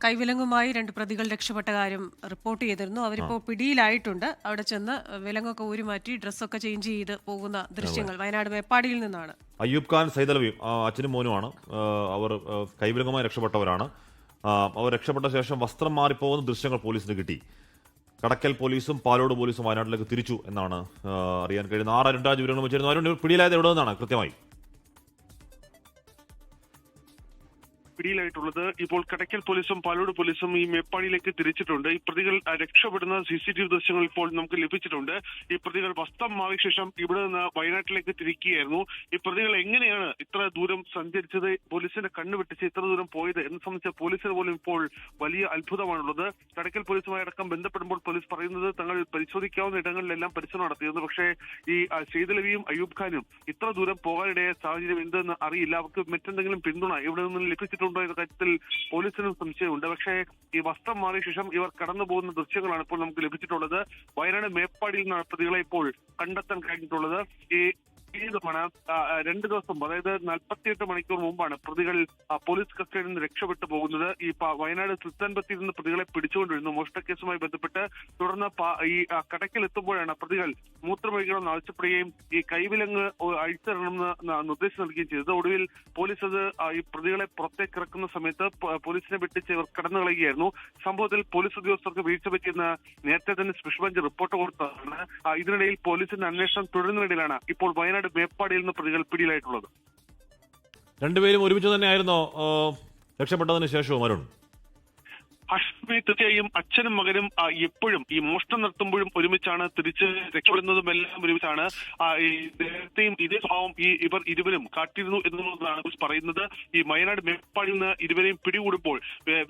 കൈവിലങ്ങുമായി 2 പ്രതികൾ രക്ഷപ്പെട്ട കാര്യം റിപ്പോർട്ട് ചെയ്തിരുന്നു. അവരിപ്പോൾ പിടിയിലായിട്ടുണ്ട്. അവിടെ ചെന്ന് വിലങ്ങൊക്കെ ഊരിമാറ്റി ഡ്രസ്സൊക്കെ ചേഞ്ച് ചെയ്ത് പോകുന്ന ദൃശ്യങ്ങൾ വയനാട് മേപ്പാടിയിൽ നിന്നാണ്. അയ്യൂബ് ഖാൻ സൈതലവിയും അച്ഛനും മോനുമാണ്. അവർ കൈവിലങ്ങുമായി രക്ഷപ്പെട്ടവരാണ്. അവർ രക്ഷപ്പെട്ട ശേഷം വസ്ത്രം മാറിപ്പോകുന്ന ദൃശ്യങ്ങൾ പോലീസിന് കിട്ടി. കടക്കൽ പോലീസും പാലോട് പോലീസും വയനാട്ടിലേക്ക് തിരിച്ചു എന്നാണ് അറിയാൻ കഴിയുന്നത്. 6 അരുൺരാജ് വിവരങ്ങൾ വെച്ചിരുന്നു. അരുൺ, പിടിയിലായത് എവിടെ നിന്നാണ് കൃത്യമായി? പിടിയിലായിട്ടുള്ളത് ഇപ്പോൾ കടക്കൽ പോലീസും പാലോട് പോലീസും ഈ മേപ്പാടിയിലേക്ക് തിരിച്ചിട്ടുണ്ട്. ഈ പ്രതികൾ രക്ഷപ്പെടുന്ന CCTV ദൃശ്യങ്ങൾ ഇപ്പോൾ നമുക്ക് ലഭിച്ചിട്ടുണ്ട്. ഈ പ്രതികൾ വസ്ത്രം മാറിയ ശേഷം ഇവിടെ നിന്ന് വയനാട്ടിലേക്ക് തിരിക്കുകയായിരുന്നു. ഈ പ്രതികൾ എങ്ങനെയാണ് ഇത്ര ദൂരം സഞ്ചരിച്ചത്, പോലീസിന്റെ കണ്ണ് വെട്ടിച്ച് ഇത്ര ദൂരം പോയത് എന്ന് സംബന്ധിച്ച പോലീസിന് പോലും ഇപ്പോൾ വലിയ അത്ഭുതമാണുള്ളത്. കടക്കൽ പോലീസുമായി അടക്കം ബന്ധപ്പെടുമ്പോൾ പോലീസ് പറയുന്നത് തങ്ങൾ പരിശോധിക്കാവുന്ന ഇടങ്ങളിലെല്ലാം പരിശോധന നടത്തിയിരുന്നു. പക്ഷേ ഈ സെയ്തലവിയും അയ്യൂബ് ഖാനും ഇത്ര ദൂരം പോകാനിടയ സാഹചര്യം എന്തെന്ന് അറിയില്ല. അവർക്ക് മറ്റെന്തെങ്കിലും പിന്തുണ ഇവിടെ നിന്നും ലഭിച്ചിട്ടുണ്ടോ എന്ന കാര്യത്തിൽ പോലീസിനും സംശയമുണ്ട്. പക്ഷേ ഈ വസ്ത്രം മാറിയ ശേഷം ഇവർ കടന്നു പോകുന്ന ദൃശ്യങ്ങളാണ് ഇപ്പോൾ നമുക്ക് ലഭിച്ചിട്ടുള്ളത്. വയനാട് മേപ്പാടിയിൽ നിന്നാണ് പ്രതികളെ ഇപ്പോൾ കണ്ടെത്താൻ കഴിഞ്ഞിട്ടുള്ളത്. ഈ ാണ് 2 ദിവസം, അതായത് 48 മണിക്കൂർ മുമ്പാണ് പ്രതികൾ പോലീസ് കസ്റ്റഡിയിൽ നിന്ന് രക്ഷപ്പെട്ടു പോകുന്നത്. ഈ വയനാട് സുൽത്താൻബത്തേരിൽ നിന്ന് പ്രതികളെ പിടിച്ചുകൊണ്ടിരുന്നു മോഷണക്കേസുമായി ബന്ധപ്പെട്ട്. തുടർന്ന് ഈ കടക്കിൽ എത്തുമ്പോഴാണ് പ്രതികൾ മൂത്രമൊഴിക്കണമെന്ന് ആവശ്യപ്പെടുകയും ഈ കൈവിലങ്ങ് അഴിച്ചിടണമെന്ന് നിർദ്ദേശം നൽകുകയും ചെയ്തത്. ഒടുവിൽ പോലീസ് അത് ഈ പ്രതികളെ പുറത്തേക്ക് ഇറക്കുന്ന സമയത്ത് പോലീസിനെ വെട്ടിച്ച് ഇവർ കടന്നു കളയുകയായിരുന്നു. സംഭവത്തിൽ പോലീസ് ഉദ്യോഗസ്ഥർക്ക് വീഴ്ച പറ്റിയെന്ന് നേരത്തെ തന്നെ സ്പെഷ്യൽ ബെഞ്ച് റിപ്പോർട്ട് കൊടുത്തതാണ്. ഇതിനിടയിൽ പോലീസിന്റെ അന്വേഷണം തുടരുന്നതിനിടയിലാണ് ഇപ്പോൾ വയനാട് മേപ്പാടിയിൽ നിന്ന് പ്രതികൾ പിടിയിലായിട്ടുള്ളത്. രണ്ടുപേരും ഒരുമിച്ച് തന്നെയായിരുന്നോ രക്ഷപ്പെട്ടതിന് ശേഷവും അരുൺ? അഷ്മി, തീർച്ചയായും അച്ഛനും മകനും എപ്പോഴും ഈ മോഷണം നടത്തുമ്പോഴും ഒരുമിച്ചാണ്, തിരിച്ച് രക്ഷപ്പെടുന്നതും എല്ലാം ഒരുമിച്ചാണ്. നേരത്തെയും ഇതേ സ്വഭാവം ഇവർ ഇരുവരും കാട്ടിയിരുന്നു എന്നുള്ളതാണ് പറയുന്നത്. ഈ വയനാട് മേപ്പാടിൽ നിന്ന് ഇരുവരെയും പിടികൂടുമ്പോൾ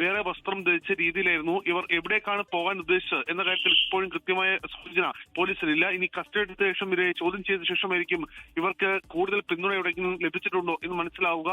വേറെ വസ്ത്രം ധരിച്ച രീതിയിലായിരുന്നു. ഇവർ എവിടേക്കാണ് പോകാൻ ഉദ്ദേശിച്ചത് എന്ന കാര്യത്തിൽ ഇപ്പോഴും കൃത്യമായ സൂചന പോലീസിനില്ല. ഇനി കസ്റ്റഡി എടുത്ത ശേഷം ഇവരെ ചോദ്യം ചെയ്ത ശേഷമായിരിക്കും ഇവർക്ക് കൂടുതൽ പിന്തുണ എവിടെയെങ്കിലും ലഭിച്ചിട്ടുണ്ടോ എന്ന് മനസ്സിലാവുക.